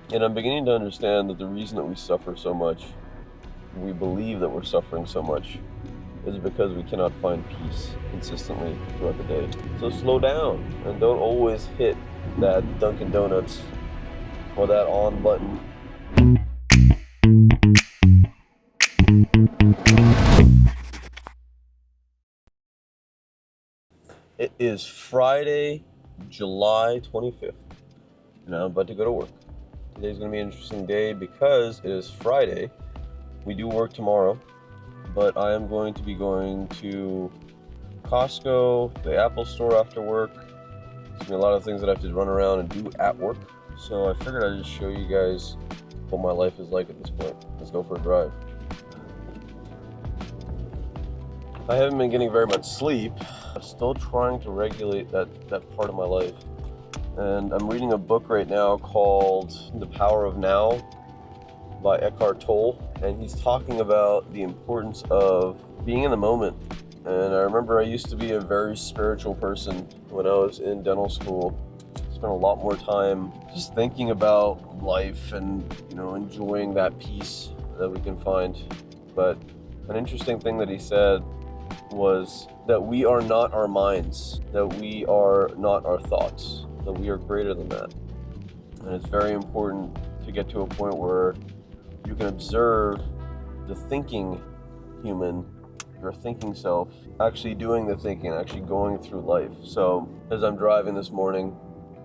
And I'm beginning to understand that the reason that we suffer so much, we believe that we're suffering so much, is because we cannot find peace consistently throughout the day. So slow down and don't always hit that Dunkin' Donuts or that on button. It is Friday, July 25th, and I'm about to go to work. Today's going to be an interesting day because it is Friday. We do work tomorrow, but I am going to be going to Costco, the Apple store after work. There's going to be a lot of things that I have to run around and do at work. So I figured I'd just show you guys what my life is like at this point. Let's go for a drive. I haven't been getting very much sleep. I'm still trying to regulate that part of my life. And I'm reading a book right now called The Power of Now by Eckhart Tolle. And he's talking about the importance of being in the moment. And I remember I used to be a very spiritual person when I was in dental school. Spent a lot more time just thinking about life and, enjoying that peace that we can find. But an interesting thing that he said was that we are not our minds, that we are not our thoughts, that we are greater than that. And it's very important to get to a point where you can observe the thinking human, your thinking self, actually doing the thinking, actually going through life. So as I'm driving this morning,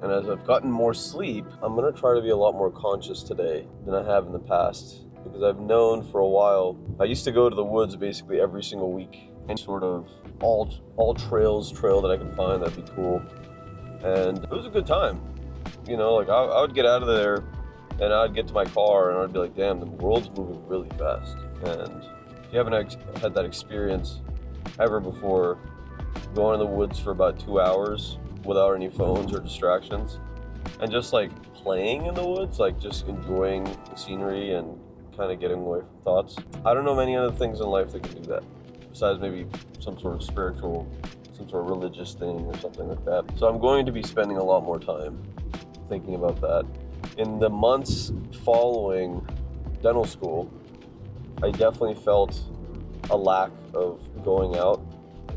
and as I've gotten more sleep, I'm going to try to be a lot more conscious today than I have in the past. Because I've known for a while, I used to go to the woods basically every single week. And sort of all trail that I can find that'd be cool. And it was a good time. I would get out of there and I'd get to my car and I'd be like, damn, the world's moving really fast. And if you haven't had that experience ever before, going in the woods for about 2 hours without any phones or distractions and just like playing in the woods, like just enjoying the scenery and kind of getting away from thoughts. I don't know many other things in life that can do that, besides maybe some sort of spiritual, some sort of religious thing or something like that. So I'm going to be spending a lot more time thinking about that. In the months following dental school, I definitely felt a lack of going out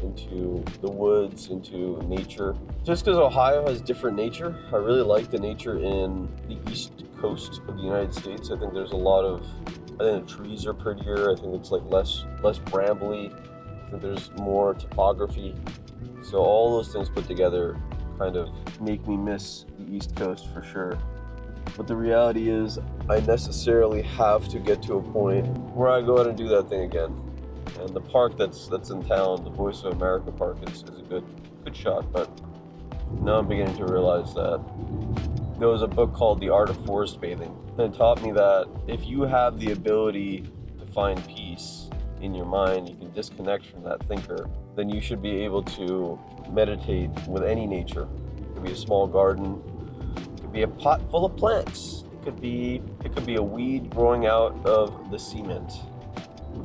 into the woods, into nature. Just because Ohio has different nature, I really like the nature in the east coast of the United States. I think there's a lot of, I think the trees are prettier. I think it's like less brambly. I think there's more topography. So all those things put together kind of make me miss the East Coast for sure. But the reality is I necessarily have to get to a point where I go out and do that thing again. And the park that's in town, the Voice of America Park, is a good shot. But now I'm beginning to realize that there was a book called The Art of Forest Bathing. And it taught me that if you have the ability to find peace in your mind, you can disconnect from that thinker, then you should be able to meditate with any nature. It could be a small garden, it could be a pot full of plants, it could be a weed growing out of the cement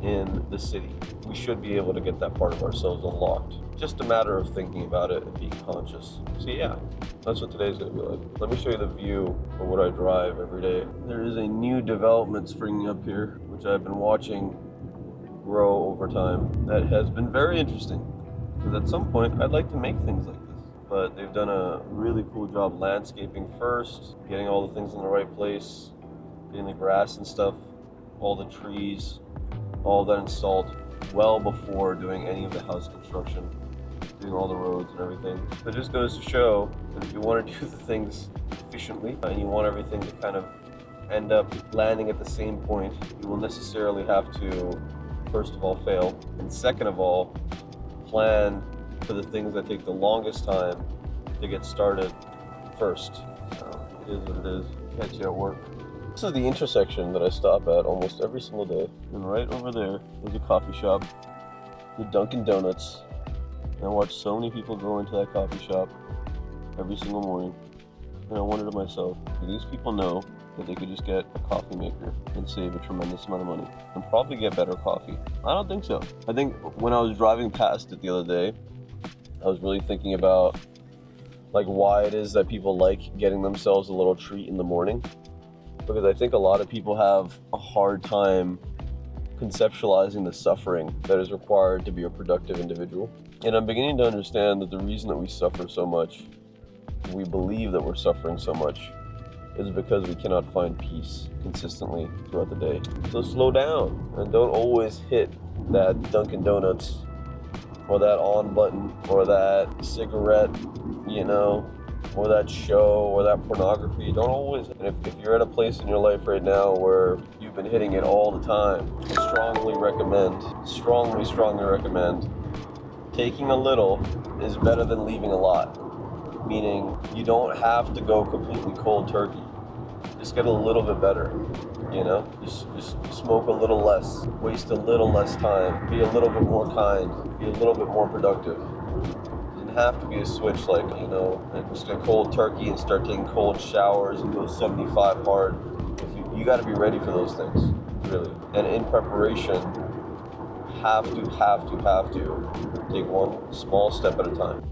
in the city. We should be able to get that part of ourselves unlocked. Just a matter of thinking about it and being conscious. So yeah, that's what today's gonna be like. Let me show you the view of what I drive every day. There is a new development springing up here, which I've been watching grow over time. That has been very interesting, because at some point I'd like to make things like this. But they've done a really cool job landscaping first, getting all the things in the right place, getting the grass and stuff, all the trees, all that installed well before doing any of the house construction, doing all the roads and everything. So it just goes to show that if you want to do the things efficiently and you want everything to kind of end up landing at the same point, you will necessarily have to, first of all, fail, and second of all, plan for the things that take the longest time to get started first. So it is what it is. Catch you at work. This is the intersection that I stop at almost every single day. And right over there is a coffee shop with Dunkin' Donuts. And I watch so many people go into that coffee shop every single morning. And I wonder to myself, do these people know that they could just get a coffee maker and save a tremendous amount of money and probably get better coffee? I don't think so. I think when I was driving past it the other day, I was really thinking about like why it is that people like getting themselves a little treat in the morning. because I think a lot of people have a hard time conceptualizing the suffering that is required to be a productive individual. And I'm beginning to understand that the reason that we suffer so much, we believe that we're suffering so much, is because we cannot find peace consistently throughout the day. So slow down and don't always hit that Dunkin' Donuts or that on button or that cigarette, or that show or that pornography. Don't always. And if you're at a place in your life right now where you've been hitting it all the time, I strongly recommend taking a little is better than leaving a lot. Meaning you don't have to go completely cold turkey. Just get a little bit better, just smoke a little less, waste a little less time, be a little bit more kind, be a little bit more productive. It doesn't have to be a switch like, just go cold turkey and start taking cold showers and go 75 hard. You got to be ready for those things, really. And in preparation, have to take one small step at a time.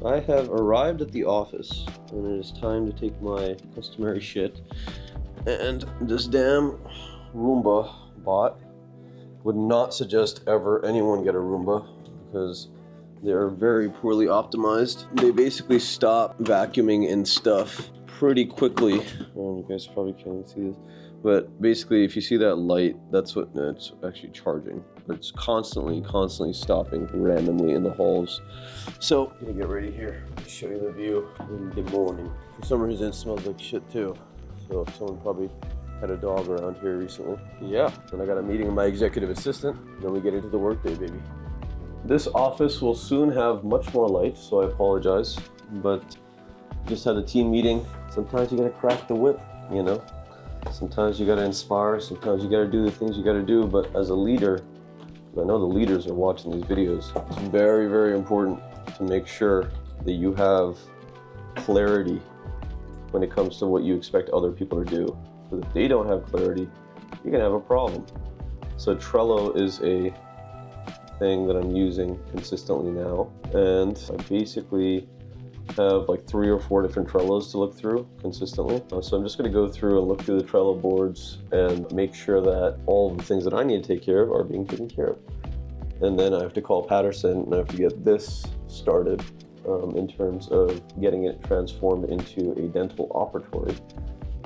I have arrived at the office, and it is time to take my customary shit. And this damn Roomba bot would not suggest ever anyone get a Roomba because they're very poorly optimized. They basically stop vacuuming and stuff pretty quickly. You guys probably can't see this, but basically if you see that light, that's what it's actually charging. But it's constantly stopping randomly in the halls. So I'm gonna get ready here, show you the view in the morning. For some reason it smells like shit too. So someone probably had a dog around here recently. Yeah, and I got a meeting with my executive assistant. Then we get into the workday, baby. This office will soon have much more light, so I apologize. But just had a team meeting. Sometimes you gotta crack the whip, Sometimes you gotta inspire, sometimes you gotta do the things you gotta do. But as a leader, I know the leaders are watching these videos, it's very, very important to make sure that you have clarity when it comes to what you expect other people to do. Because if they don't have clarity, you're gonna have a problem. So Trello is a thing that I'm using consistently now, and I basically have like 3 or 4 different Trellos to look through consistently. So I'm just going to go through and look through the Trello boards and make sure that all of the things that I need to take care of are being taken care of. And then I have to call Patterson and I have to get this started in terms of getting it transformed into a dental operatory.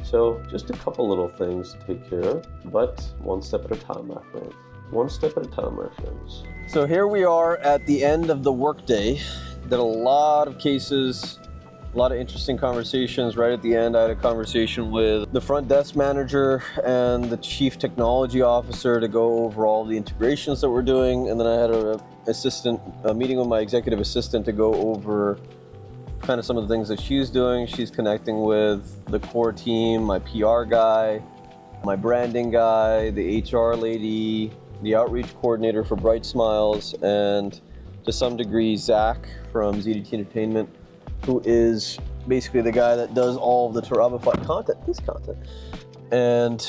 So just a couple little things to take care of, but one step at a time, my friends. One step at a time, my friends. So here we are at the end of the workday. Did a lot of cases, a lot of interesting conversations. Right at the end, I had a conversation with the front desk manager and the chief technology officer to go over all the integrations that we're doing. And then I had a meeting with my executive assistant to go over kind of some of the things that she's doing. She's connecting with the core team, my PR guy, my branding guy, the HR lady, the outreach coordinator for Bright Smiles, and to some degree, Zach from ZDT Entertainment, who is basically the guy that does all of the Turabify content, this content. And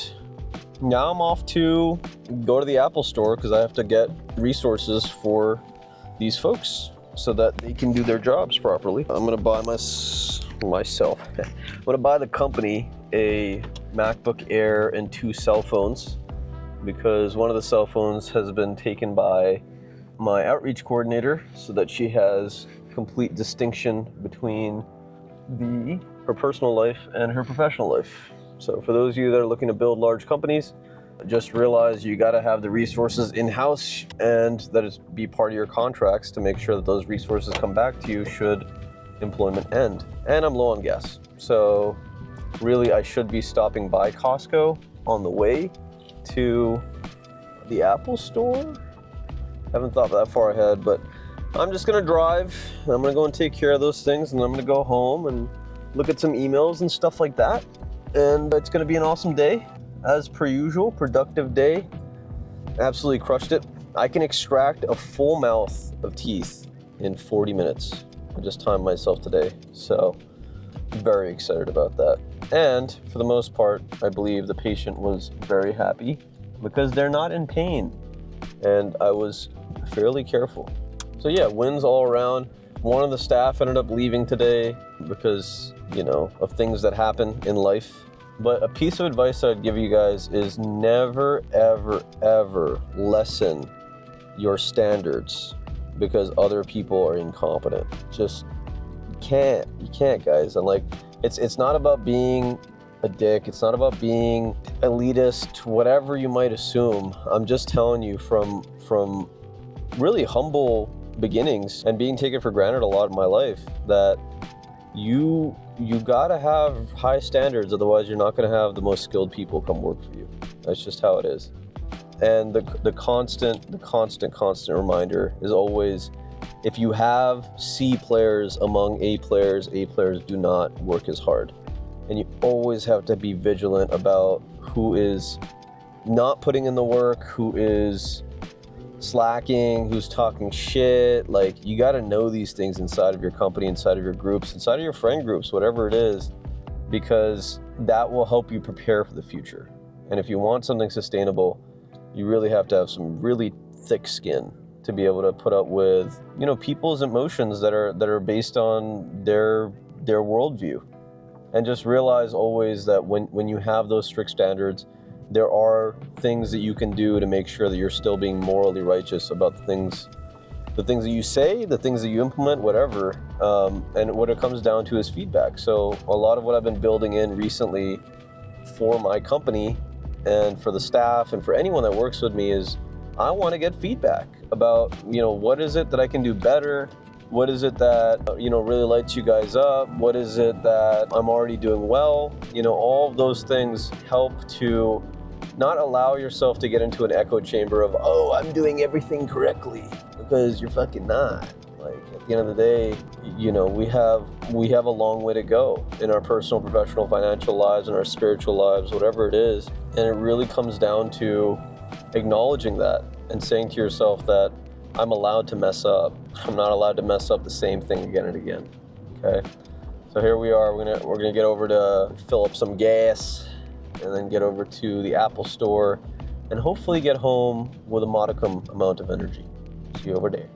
now I'm off to go to the Apple Store because I have to get resources for these folks so that they can do their jobs properly. I'm gonna buy myself. I'm gonna buy the company a MacBook Air and 2 cell phones because one of the cell phones has been taken by my outreach coordinator so that she has complete distinction between her personal life and her professional life. So for those of you that are looking to build large companies, just realize you got to have the resources in-house and that it's be part of your contracts to make sure that those resources come back to you should employment end. And I'm low on gas. So really I should be stopping by Costco on the way to the Apple Store. Haven't thought that far ahead, but I'm just gonna drive. I'm gonna go and take care of those things, and I'm gonna go home and look at some emails and stuff like that. And it's gonna be an awesome day, as per usual. Productive day. Absolutely crushed it. I can extract a full mouth of teeth in 40 minutes. I just timed myself today, so very excited about that. And for the most part, I believe the patient was very happy because they're not in pain. And I was fairly careful. So yeah, wins all around. One of the staff ended up leaving today because, of things that happen in life. But a piece of advice I'd give you guys is never, ever, ever lessen your standards because other people are incompetent. Just, you can't, guys. And like, it's not about being a dick. It's not about being elitist, whatever you might assume. I'm just telling you from really humble beginnings and being taken for granted a lot in my life that you gotta have high standards, otherwise you're not gonna have the most skilled people come work for you. That's just how it is. And the constant reminder is always, if you have C players among A players do not work as hard. And you always have to be vigilant about who is not putting in the work, who is slacking, who's talking shit. Like, you got to know these things inside of your company, inside of your groups, inside of your friend groups, whatever it is, because that will help you prepare for the future. And if you want something sustainable, you really have to have some really thick skin to be able to put up with, you know, people's emotions that are based on their worldview. And just realize always that when you have those strict standards, there are things that you can do to make sure that you're still being morally righteous about the things that you say, the things that you implement, whatever. And what it comes down to is feedback. So a lot of what I've been building in recently for my company and for the staff and for anyone that works with me is I want to get feedback about, you know, what is it that I can do better? What is it that, you know, really lights you guys up? What is it that I'm already doing well? You know, all of those things help to not allow yourself to get into an echo chamber of, oh, I'm doing everything correctly, because you're fucking not. Like, at the end of the day, you know, we have a long way to go in our personal, professional, financial lives and our spiritual lives, whatever it is. And it really comes down to acknowledging that and saying to yourself that I'm allowed to mess up. I'm not allowed to mess up the same thing again and again. Okay? So here we are. We're gonna get over to fill up some gas and then get over to the Apple store and hopefully get home with a modicum amount of energy. See you over there.